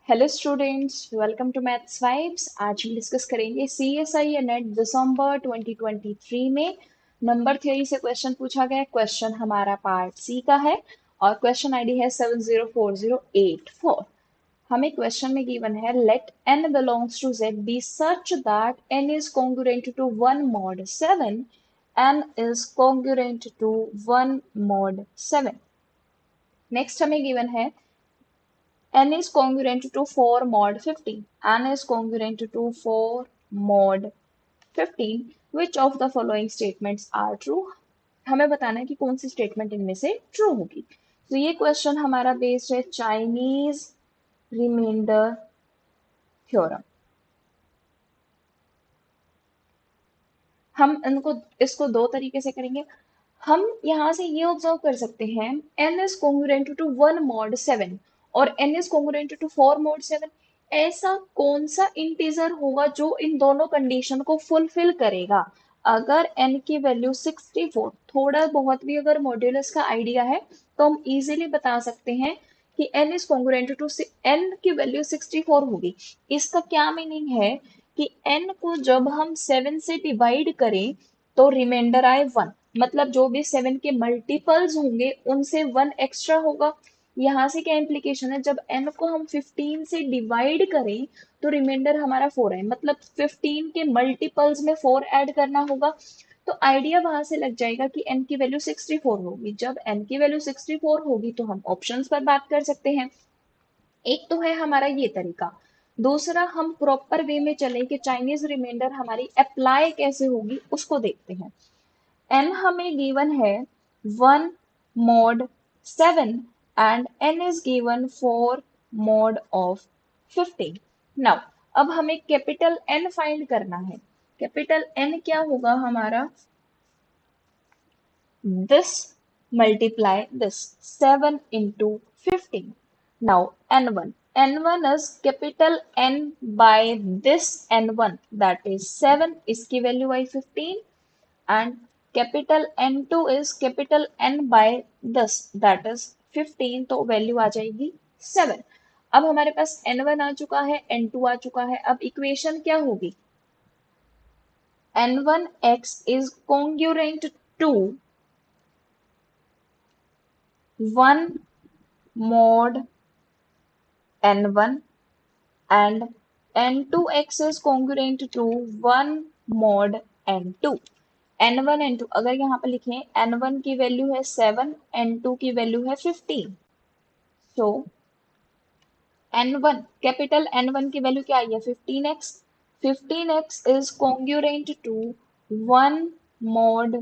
Hello students, welcome to maths vibes. आज हम discuss करेंगे सीएसआई या नेट दिसंबर 2023 में नंबर थ्योरी से क्वेश्चन पूछा गया है। क्वेश्चन हमारा पार्ट सी का है और क्वेश्चन आईडी है 704084। हमें क्वेश्चन में गिवन है let n belongs to z be such that n is congruent to 1 mod 7, n is congruent to 1 mod 7। Next हमें गिवन है n is congruent to 4 mod 15. n is congruent to 4 mod 15. Which of the following statements are true? हमें बताना है कि कौन सी statement इनमें से true होगी। तो ये क्वेश्चन हमारा बेस्ड है चाइनीज रिमाइंडर थ्योरम। हम इसको दो तरीके से करेंगे। हम यहाँ से ये ऑब्जर्व कर सकते हैं n is congruent to 1 mod 7 और n is congruent to 4 mod 7। ऐसा कौन सा इंटीजर होगा जो इन दोनों कंडीशन को फुलफिल करेगा? अगर n की वैल्यू 64, थोड़ा बहुत भी अगर मॉड्यूलस का आइडिया है तो हम इजीली बता सकते हैं कि n is congruent to n की वैल्यू 64 होगी। इसका क्या मीनिंग है कि n को जब हम 7 से डिवाइड करें तो रिमाइंडर आए 1, मतलब जो भी 7 के मल्टीपल्स होंगे उनसे 1 एक्स्ट्रा होगा। यहाँ से क्या इम्प्लीकेशन है, जब n को हम 15 से डिवाइड करें तो रिमाइंडर हमारा 4 है, मतलब 15 के मल्टीपल्स में 4 ऐड करना होगा। तो आइडिया वहां से लग जाएगा कि n की वैल्यू 64 होगी। जब n की वैल्यू 64 होगी तो हम ऑप्शंस पर बात कर सकते हैं। एक तो है हमारा ये तरीका। दूसरा, हम प्रॉपर वे में चले कि चाइनीज रिमाइंडर हमारी अप्लाई कैसे होगी उसको देखते हैं। n हमें गिवन है 1 mod 7 and n is given 4 mod of 15। Now अब हमें कैपिटल N फाइंड करना है। कैपिटल N क्या होगा हमारा? this multiply this 7 into 15। Now n1 is capital N by this n1, that is 7, इसकी value I 15, and capital N2 is capital N by this, that is 15, तो value आ जाएगी 7। अब हमारे पास n1 आ चुका है, n2 आ चुका है। अब इक्वेशन क्या होगी? n1x is congruent to 1 mod n1 and n2x is congruent to 1 mod n2। n1 n2 अगर यहाँ पर लिखें, n1 की वैल्यू है 7, n2 की वैल्यू है 15। सो n1 कैपिटल n1 की वैल्यू क्या आई है? 15x। 15x is congruent to 1 mod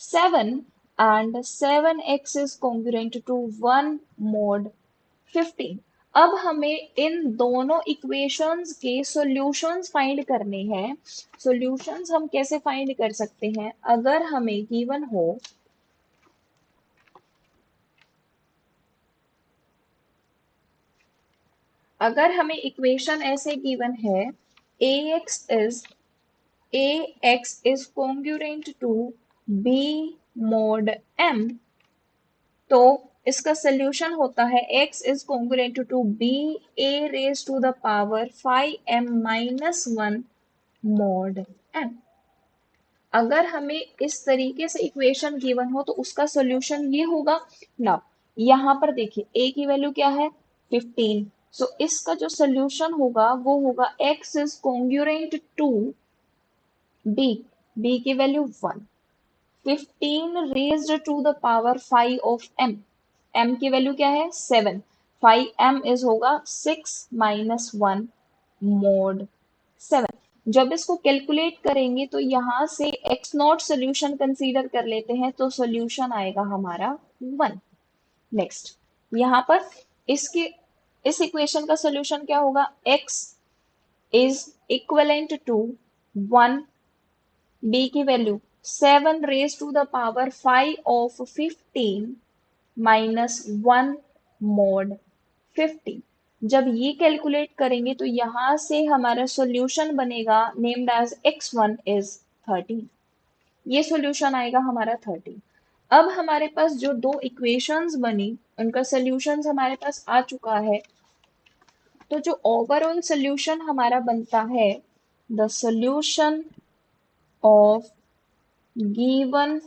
7 and 7x is congruent to 1 mod 15। अब हमें इन दोनों इक्वेशंस के सॉल्यूशंस फाइंड करने हैं। सॉल्यूशंस हम कैसे फाइंड कर सकते हैं? अगर हमें गिवन हो अगर हमें इक्वेशन ऐसे गिवन है ax is congruent to b mod m, तो इसका सोल्यूशन होता है x is congruent to b a raised to the power 5m minus 1 mod m। अगर हमें इस तरीके से इक्वेशन गिवन हो तो उसका सोल्यूशन ये होगा। ना, यहाँ पर देखिए a की वैल्यू क्या है? 15। सो इसका जो सोल्यूशन होगा वो होगा x is congruent to b की value 1, 15 raised to the power 5 of m की वैल्यू क्या है? 7। 5m इज होगा 6 माइनस 1 मोड 7। जब इसको कैलकुलेट करेंगे तो यहाँ से x नॉट सोल्यूशन कंसीडर कर लेते हैं तो सोल्यूशन आएगा हमारा 1। नेक्स्ट, यहाँ पर इसके इस इक्वेशन का सोल्यूशन क्या होगा? x is equivalent to 1, b की value 7 raise to the power 5 of 15 minus 1 mod 15। जब ये कैलकुलेट करेंगे तो यहाँ से हमारा सॉल्यूशन बनेगा नेम्ड एज x1 इज 13। ये सॉल्यूशन आएगा हमारा 13। अब हमारे पास जो दो इक्वेशंस बनी उनका सॉल्यूशंस हमारे पास आ चुका है। तो जो ओवरऑल सोल्यूशन हमारा बनता है, the solution of given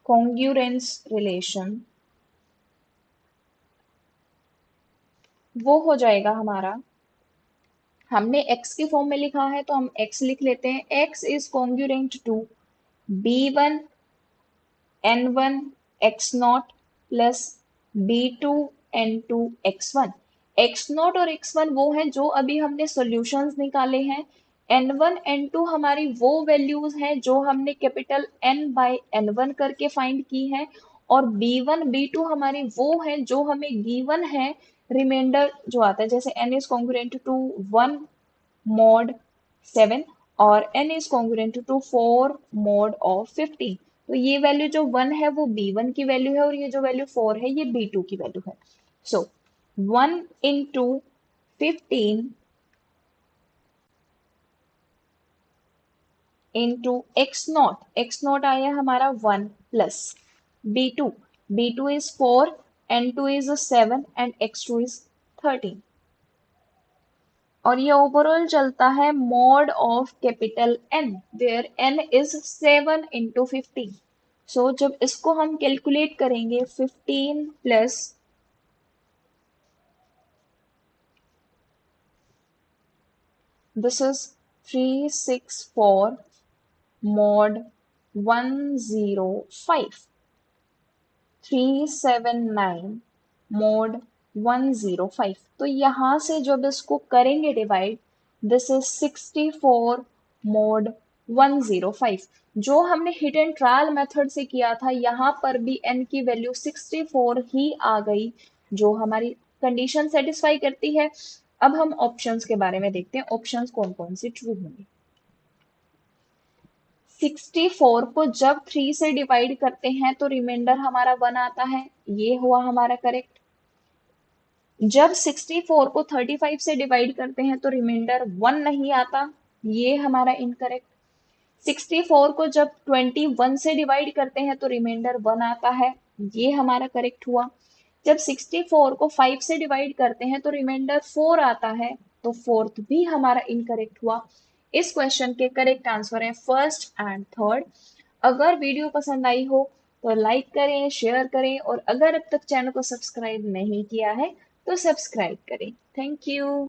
congruence relation, वो हो जाएगा हमारा, हमने x के फॉर्म में लिखा है तो हम x लिख लेते हैं, x is congruent to b1 n1 x0 plus b2 n2 x1। x0 और x1 वो है जो अभी हमने सॉल्यूशंस निकाले हैं, n1 n2 हमारी वो वैल्यूज हैं जो हमने कैपिटल N बाय n1 करके फाइंड की है, और b1 b2 हमारी वो है जो हमें गिवन है, रिमाइंडर जो आता है, जैसे n is congruent to 1 mod 7 और n is congruent to 4 mod of 15। तो ये वैल्यू जो 1 है वो b1 की वैल्यू है, और ये जो वैल्यू 4 है ये b2 की वैल्यू है। सो 1 इंटू 15 इंटू x0 आया हमारा 1 plus b2, b2 is 4, n2 is 7 and x2 is 13। और ये ओवरऑल चलता है mod of capital N, where N is 7 into 15। So जब इसको हम कैलकुलेट करेंगे, 15 plus this is 364 mod 105, 379 mod 105। तो यहाँ से जब इसको करेंगे डिवाइड, दिस इज 64 mod 105। जो हमने हिट एंड ट्रायल मेथड से किया था, यहाँ पर भी n की वैल्यू 64 ही आ गई, जो हमारी कंडीशन सेटिस्फाई करती है। अब हम ऑप्शंस के बारे में देखते हैं, ऑप्शंस कौन कौन से ट्रू होंगे। 64 को जब 3 से डिवाइड करते हैं तो रिमाइंडर हमारा 1 आता है, ये हुआ हमारा करेक्ट। जब 64 को 35 से डिवाइड करते हैं तो रिमाइंडर 1 नहीं आता, ये हमारा इनकरेक्ट। 64 को जब 21 से डिवाइड करते हैं तो रिमाइंडर 1 आता है, ये हमारा करेक्ट हुआ। जब 64 को 5 से डिवाइड करते हैं तो रिमाइंडर 4 आता है, तो फोर्थ भी हमारा इनकरेक्ट हुआ। इस क्वेश्चन के करेक्ट आंसर है फर्स्ट एंड थर्ड। अगर वीडियो पसंद आई हो तो लाइक करें, शेयर करें, और अगर अब तक चैनल को सब्सक्राइब नहीं किया है तो सब्सक्राइब करें। Thank you.